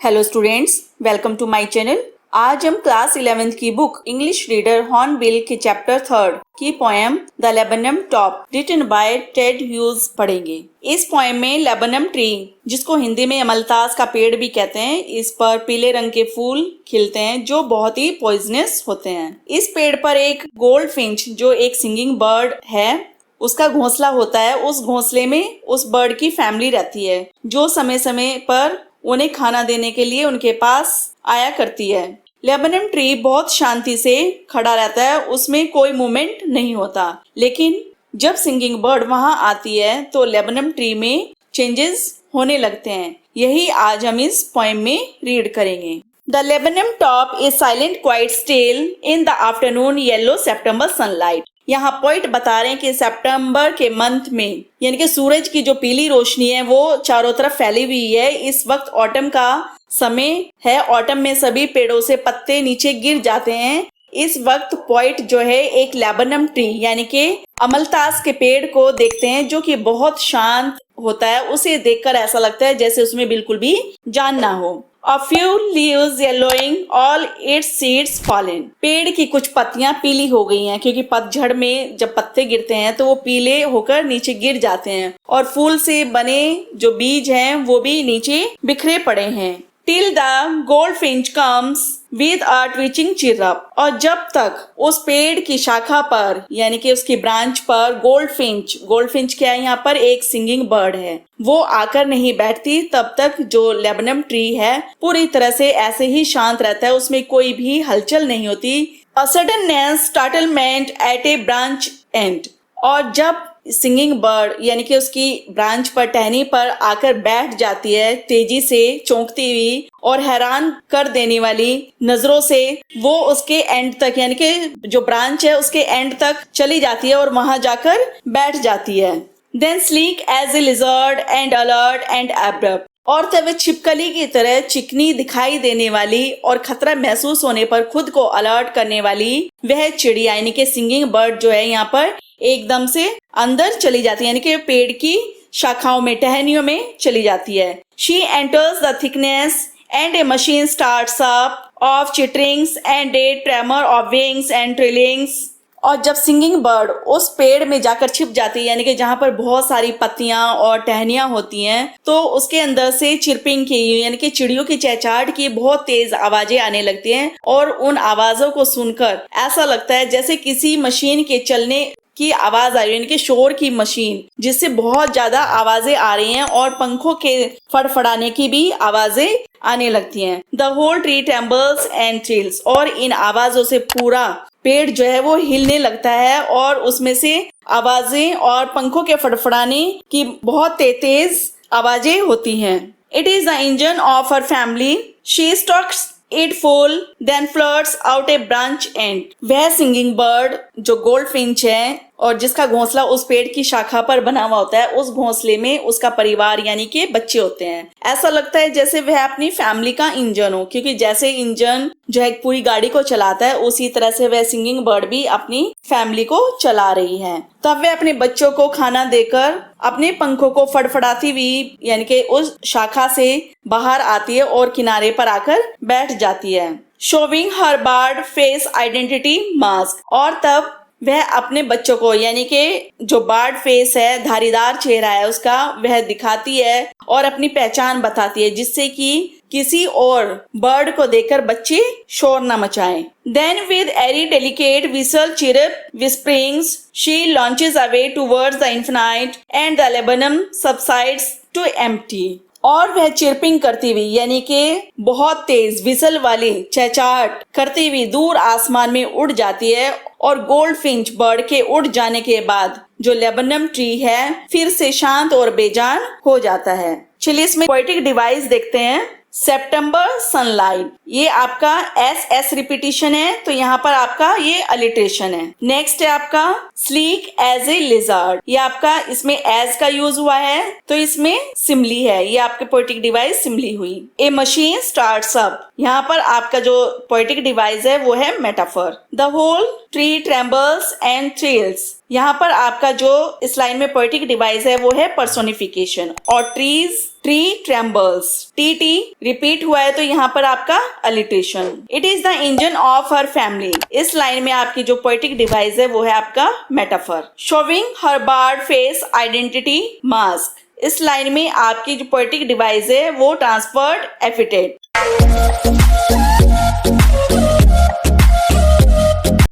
Hello students, welcome to my channel. आज हम class 11th की बुक इंग्लिश रीडर हॉर्नबिल के चैप्टर 3 की poem the laburnum top written by Ted Hughes पढ़ेंगे। इस पोएम में लेबनम ट्री, जिसको हिंदी में अमलतास का पेड़ भी कहते हैं, इस पर पीले रंग के फूल खिलते हैं जो बहुत ही पॉइजनस होते हैं। इस पेड़ पर एक गोल्ड फिंच, जो एक सिंगिंग बर्ड है, उसका घोंसला होता है। उस घोंसले में उस बर्ड की फैमिली रहती है, जो समय समय पर उन्हें खाना देने के लिए उनके पास आया करती है। लेबनम ट्री बहुत शांति से खड़ा रहता है, उसमें कोई मूवमेंट नहीं होता। लेकिन जब सिंगिंग बर्ड वहां आती है तो लेबनम ट्री में चेंजेस होने लगते हैं। यही आज हम इस पोएम में रीड करेंगे। The laburnum top is silent quite still in the afternoon yellow September sunlight. यहाँ पॉइंट बता रहे हैं कि सितंबर के मंथ में, यानी कि सूरज की जो पीली रोशनी है वो चारों तरफ फैली हुई है। इस वक्त ऑटम का समय है। ऑटम में सभी पेड़ों से पत्ते नीचे गिर जाते हैं। इस वक्त पॉइंट जो है एक लेबनम ट्री यानी कि अमलतास के पेड़ को देखते हैं, जो कि बहुत शांत होता है। उसे देखकर ऐसा लगता है जैसे उसमें बिल्कुल भी जान ना हो। A few leaves yellowing, all its seeds fallen. पेड़ की कुछ पत्तियां पीली हो गई हैं, क्योंकि पतझड़ में जब पत्ते गिरते हैं तो वो पीले होकर नीचे गिर जाते हैं, और फूल से बने जो बीज हैं वो भी नीचे बिखरे पड़े हैं। Till the goldfinch comes with a twitching chirrup. और जब तक उस पेड़ की शाखा पर, यानी कि उसकी ब्रांच पर गोल्डफिंच क्या है, यहाँ पर एक सिंगिंग बर्ड है, वो आकर नहीं बैठती, तब तक जो लेबनम ट्री है पूरी तरह से ऐसे ही शांत रहता है, उसमें कोई भी हलचल नहीं होती। A suddenness startlement at a branch end. और जब सिंगिंग बर्ड यानी कि उसकी ब्रांच पर, टहनी पर आकर बैठ जाती है, तेजी से चौंकती हुई और हैरान कर देने वाली नजरों से वो उसके एंड तक, यानी कि जो ब्रांच है उसके एंड तक चली जाती है और वहां जाकर बैठ जाती है। Then sleek as a lizard and alert and abrupt. और तब वह छिपकली की तरह चिकनी दिखाई देने वाली और खतरा महसूस होने पर खुद को अलर्ट करने वाली वह चिड़िया यानी कि सिंगिंग बर्ड जो है यहाँ पर एकदम से अंदर चली जाती है, यानी कि पेड़ की शाखाओं में, टहनियों में चली जाती है। She enters the thickness and a machine starts up of chitterings and a tremor of wings and trillings. और जब सिंगिंग बर्ड उस पेड़ में जाकर छिप जाती है, यानी कि जहां पर बहुत सारी पत्तियां और टहनियां होती हैं, तो उसके अंदर से चिरपिंग की, यानी कि चिड़ियों की चहचहाट की बहुत तेज आवाजें आने लगती हैं। और उन आवाजों को सुनकर ऐसा लगता है जैसे किसी मशीन के चलने की आवाज आ रही है, यानी कि शोर की मशीन, जिससे बहुत ज्यादा आवाजें आ रही हैं, और पंखों के फड़फड़ाने की भी आवाजें आने लगती हैं। The whole tree trembles and thrills. और इन आवाजों से पूरा पेड़ जो है वो हिलने लगता है, और उसमें से आवाजें और पंखों के फड़फड़ाने की बहुत तेज आवाजें होती हैं। It is the engine of her family, she stokes it full then flirts out a branch end. वह सिंगिंग बर्ड जो गोल्डफिंच है और जिसका घोंसला उस पेड़ की शाखा पर बना हुआ होता है, उस घोंसले में उसका परिवार यानी कि बच्चे होते हैं। ऐसा लगता है जैसे वह अपनी फैमिली का इंजन हो, क्योंकि जैसे इंजन जो है पूरी गाड़ी को चलाता है, उसी तरह से वह सिंगिंग बर्ड भी अपनी फैमिली को चला रही है। तब वह अपने बच्चों को खाना देकर अपने पंखों को फड़फड़ाती हुई, यानी कि उस शाखा से बाहर आती है और किनारे पर आकर बैठ जाती है। शोविंग हर बर्ड फेस आइडेंटिटी मास्क। और तब वह अपने बच्चों को, यानी कि जो बर्ड फेस है, धारीदार चेहरा है उसका, वह दिखाती है और अपनी पहचान बताती है, जिससे कि किसी और बर्ड को देखकर बच्चे शोर न मचाएं। Then with airy delicate whistle chirp whisperings, she launches away towards the infinite and the Lebanon subsides to empty. और वह चिरपिंग करती हुई, यानी कि बहुत तेज विसल वाली चहचहाट करती हुई दूर आसमान में उड़ जाती है, और गोल्डफिंच बर्ड के उड़ जाने के बाद जो लेबनम ट्री है फिर से शांत और बेजान हो जाता है। चलिए इसमें पोएटिक डिवाइस देखते हैं। सितंबर सनलाइट, ये आपका एस रिपीटिशन है, तो यहाँ पर आपका ये अलिट्रेशन है। नेक्स्ट है आपका स्लीक एज ए लिजार्ड, ये आपका इसमें एज का यूज हुआ है, तो इसमें सिमली है, ये आपके पोएटिक डिवाइस सिमली हुई। ए मशीन स्टार्ट्स अप, यहाँ पर आपका जो पोएटिक डिवाइस है वो है metaphor. The whole tree trembles and thrills, यहाँ पर आपका जो इस लाइन में पोएटिक डिवाइस है वो है पर्सोनिफिकेशन, और trees tree trembles, T repeat हुआ है तो यहाँ पर आपका alliteration. It is the engine of her family, इस लाइन में आपकी जो पोएटिक डिवाइस है वो है आपका metaphor. Showing her bard face identity mask, इस लाइन में आपकी जो पोएटिक डिवाइस है वो ट्रांसफर्ड एपिथेट।